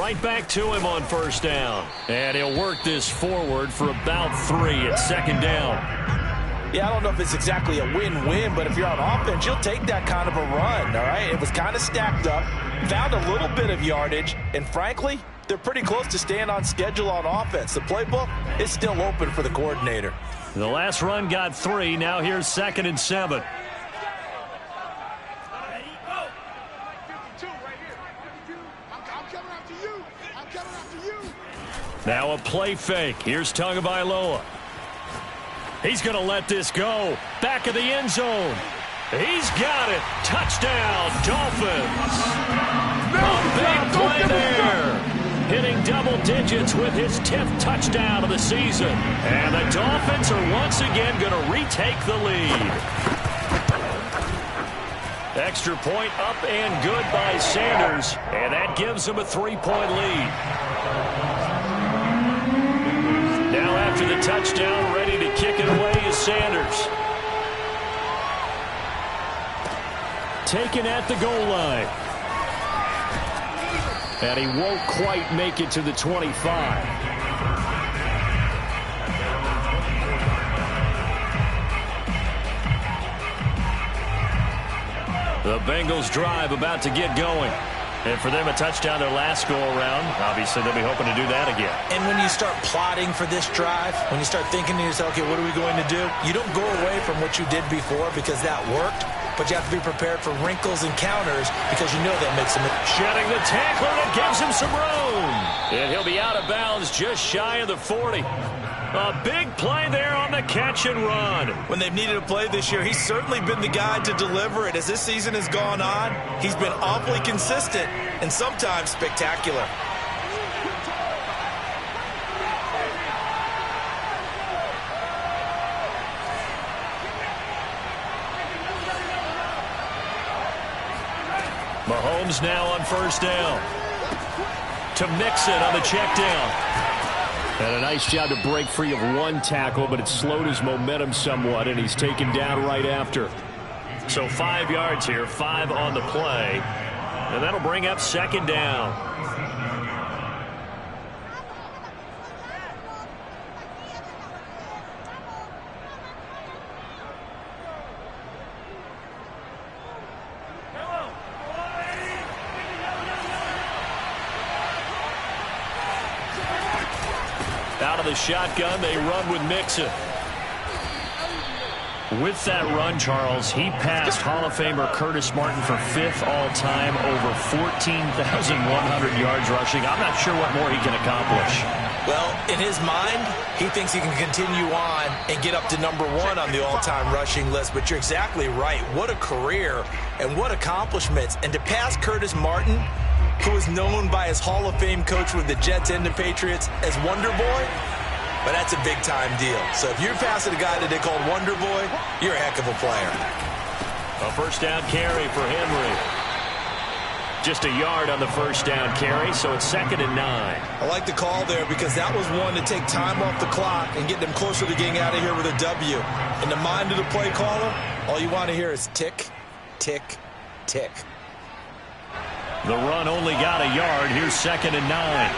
right back to him on first down. And he'll work this forward for about 3 at second down. Yeah, I don't know if it's exactly a win-win, but if you're on offense, you'll take that kind of a run, all right? It was kind of stacked up, found a little bit of yardage, and frankly, they're pretty close to staying on schedule on offense. The playbook is still open for the coordinator. The last run got 3. Now here's 2nd and 7. Now a play fake. Here's Tagovailoa. He's going to let this go. Back of the end zone. He's got it. Touchdown, Dolphins. A big play there. Hitting double digits with his 10th touchdown of the season. And the Dolphins are once again going to retake the lead. Extra point up and good by Sanders. And that gives them a 3-point lead. Now after the touchdown, ready to kick it away is Sanders. Taken at the goal line. And he won't quite make it to the 25. The Bengals drive about to get going. And for them, a touchdown their last go-around. Obviously, they'll be hoping to do that again. And when you start plotting for this drive, when you start thinking to yourself, okay, what are we going to do? You don't go away from what you did before because that worked, but you have to be prepared for wrinkles and counters because you know they'll make some. Shedding the tackler that gives him some room. And he'll be out of bounds just shy of the 40. A big play there on the catch and run. When they've needed a play this year, he's certainly been the guy to deliver it. As this season has gone on, he's been awfully consistent and sometimes spectacular. Mahomes now on first down. To Mixon on the check down. And a nice job to break free of one tackle, but it slowed his momentum somewhat, and he's taken down right after. So 5 yards here, 5 on the play. And that'll bring up second down. Out of the shotgun, they run with Mixon. With that run, Charles, he passed Hall of Famer Curtis Martin for 5th all-time, over 14,100 yards rushing. I'm not sure what more he can accomplish. Well, in his mind, he thinks he can continue on and get up to number 1 on the all-time rushing list. But you're exactly right. What a career and what accomplishments. And to pass Curtis Martin, who is known by his Hall of Fame coach with the Jets and the Patriots as Wonder Boy, but that's a big-time deal. So if you're passing a guy that they called Wonder Boy, you're a heck of a player. A first down carry for Henry. Just a yard on the first down carry, so it's 2nd and 9. I like the call there because that was one to take time off the clock and get them closer to getting out of here with a W. In the mind of the play caller, all you want to hear is tick, tick, tick. The run only got a yard. Here's 2nd and 9.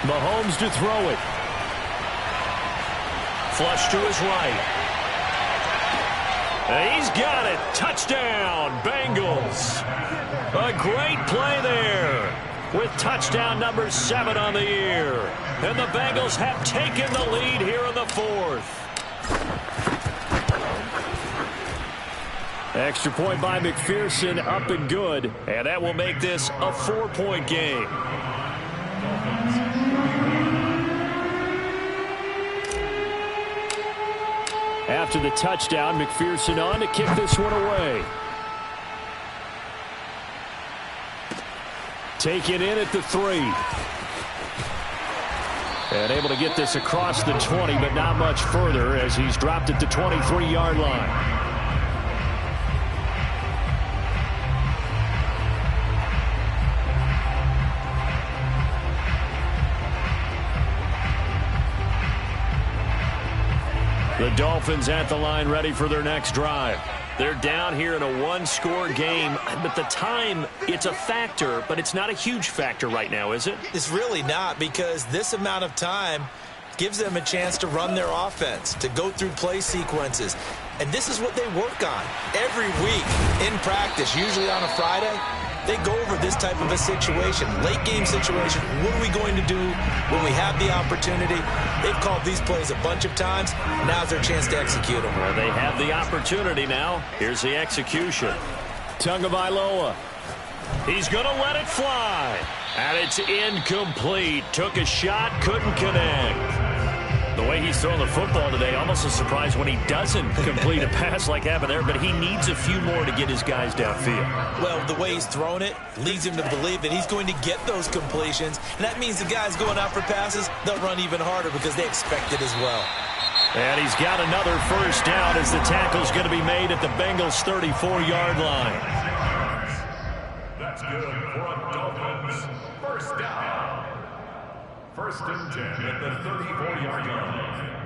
Mahomes to throw it. Flush to his right. He's got it. Touchdown, Bengals. A great play there, with touchdown number 7 on the year. And the Bengals have taken the lead here in the 4th. Extra point by McPherson, up and good. And that will make this a 4-point game. After the touchdown, McPherson on to kick this one away. Taken in at the 3. And able to get this across the 20, but not much further as he's dropped at the 23-yard line. The Dolphins at the line ready for their next drive. They're down here in a one-score game, but the time, it's a factor, but it's not a huge factor right now, is it? It's really not, because this amount of time gives them a chance to run their offense, to go through play sequences. And this is what they work on every week in practice, usually on a Friday. They go over this type of a situation, late game situation. What are we going to do when we have the opportunity? They've called these plays a bunch of times. Now's their chance to execute them. Well, they have the opportunity now. Here's the execution. Tagovailoa. He's going to let it fly. And it's incomplete. Took a shot, couldn't connect. The way he's throwing the football today, almost a surprise when he doesn't complete a pass like happened there, but he needs a few more to get his guys downfield. Well, the way he's thrown it leads him to believe that he's going to get those completions, and that means the guys going out for passes, they'll run even harder because they expect it as well. And he's got another first down as the tackle's going to be made at the Bengals' 34-yard line. That's good for a Dolphins first down. First and 10 at the 34-yard line.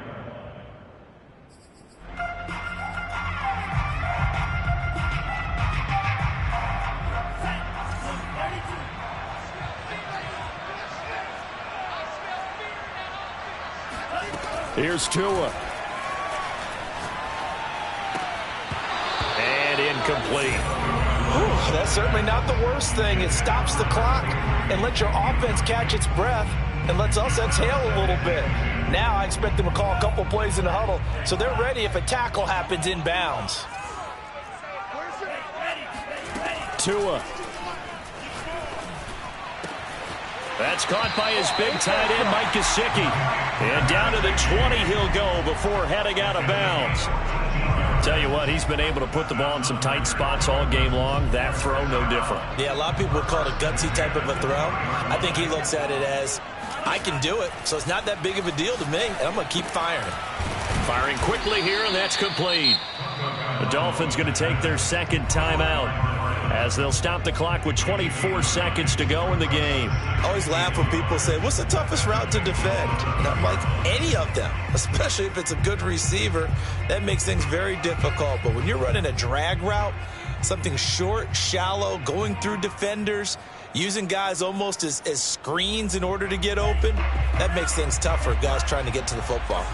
Here's Tua. And incomplete. Ooh, that's certainly not the worst thing. It stops the clock and lets your offense catch its breath and lets us exhale a little bit. Now I expect them to call a couple plays in the huddle so they're ready if a tackle happens inbounds. Tua. That's caught by his big tight end, Mike Gesicki. And down to the 20 he'll go before heading out of bounds. Tell you what, he's been able to put the ball in some tight spots all game long. That throw, no different. Yeah, a lot of people would call it a gutsy type of a throw. I think he looks at it as, I can do it, so it's not that big of a deal to me, and I'm going to keep firing. Firing quickly here, and that's complete. The Dolphins going to take their second timeout as they'll stop the clock with 24 seconds to go in the game. I always laugh when people say, what's the toughest route to defend? And I'm like, any of them, especially if it's a good receiver. That makes things very difficult. But when you're running a drag route, something short, shallow, going through defenders, using guys almost as screens in order to get open, that makes things tougher, guys trying to get to the football.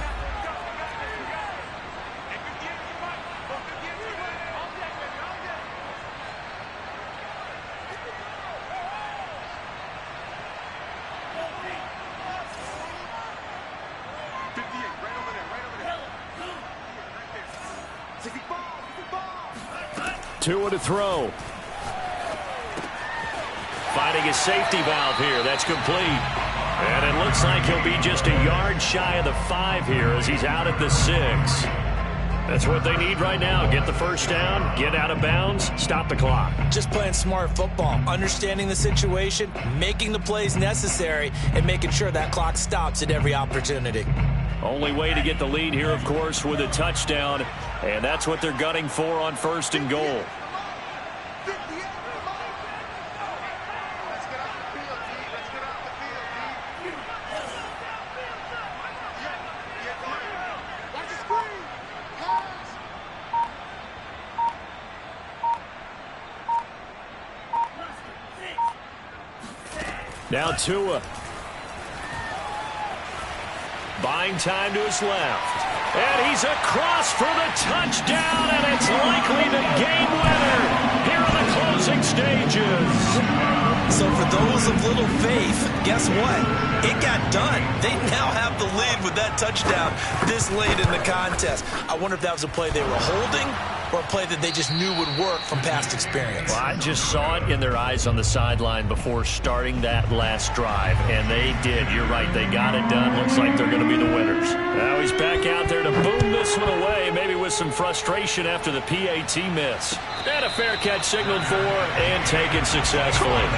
Tua to throw. Finding his safety valve here. That's complete. And it looks like he'll be just a yard shy of the 5 here as he's out at the 6. That's what they need right now. Get the first down, get out of bounds, stop the clock. Just playing smart football, understanding the situation, making the plays necessary, and making sure that clock stops at every opportunity. Only way to get the lead here, of course, with a touchdown. And that's what they're gunning for on first and goal. Now Tua. Buying time to his left. And he's across for the touchdown, and it's likely the game winner here in the closing stages. So for those of little faith, guess what? It got done. They now have the lead with that touchdown this late in the contest. I wonder if that was a play they were holding or a play that they just knew would work from past experience. Well, I just saw it in their eyes on the sideline before starting that last drive, and they did. You're right. They got it done. Looks like they're going to be the winners. Now he's back out there to boom this one away, maybe with some frustration after the PAT miss. And a fair catch signaled for and taken successfully.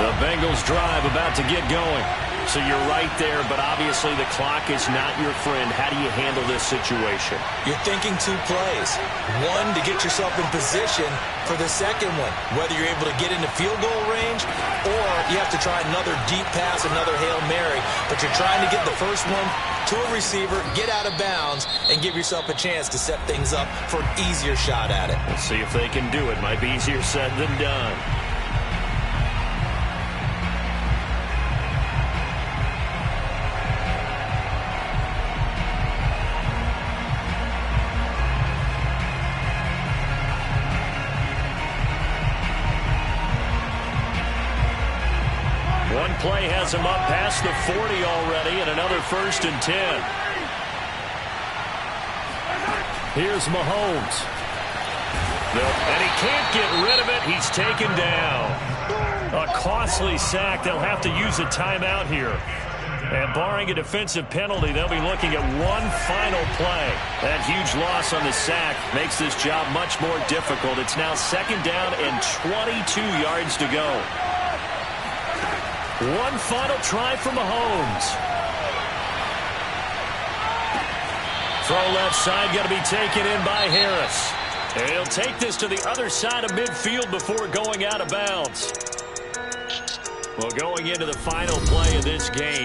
The Bengals drive about to get going. So you're right there, but obviously the clock is not your friend. How do you handle this situation? You're thinking 2 plays. One, to get yourself in position for the second one, whether you're able to get into field goal range or you have to try another deep pass, another Hail Mary, but you're trying to get the first one to a receiver, get out of bounds, and give yourself a chance to set things up for an easier shot at it. We'll see if they can do it. Might be easier said than done. One play has him up past the 40 already, and another 1st and 10. Here's Mahomes. And he can't get rid of it. He's taken down. A costly sack. They'll have to use a timeout here. And barring a defensive penalty, they'll be looking at one final play. That huge loss on the sack makes this job much more difficult. It's now 2nd down and 22 yards to go. One final try for Mahomes. Throw left side, got to be taken in by Harris. And he'll take this to the other side of midfield before going out of bounds. Well, going into the final play of this game.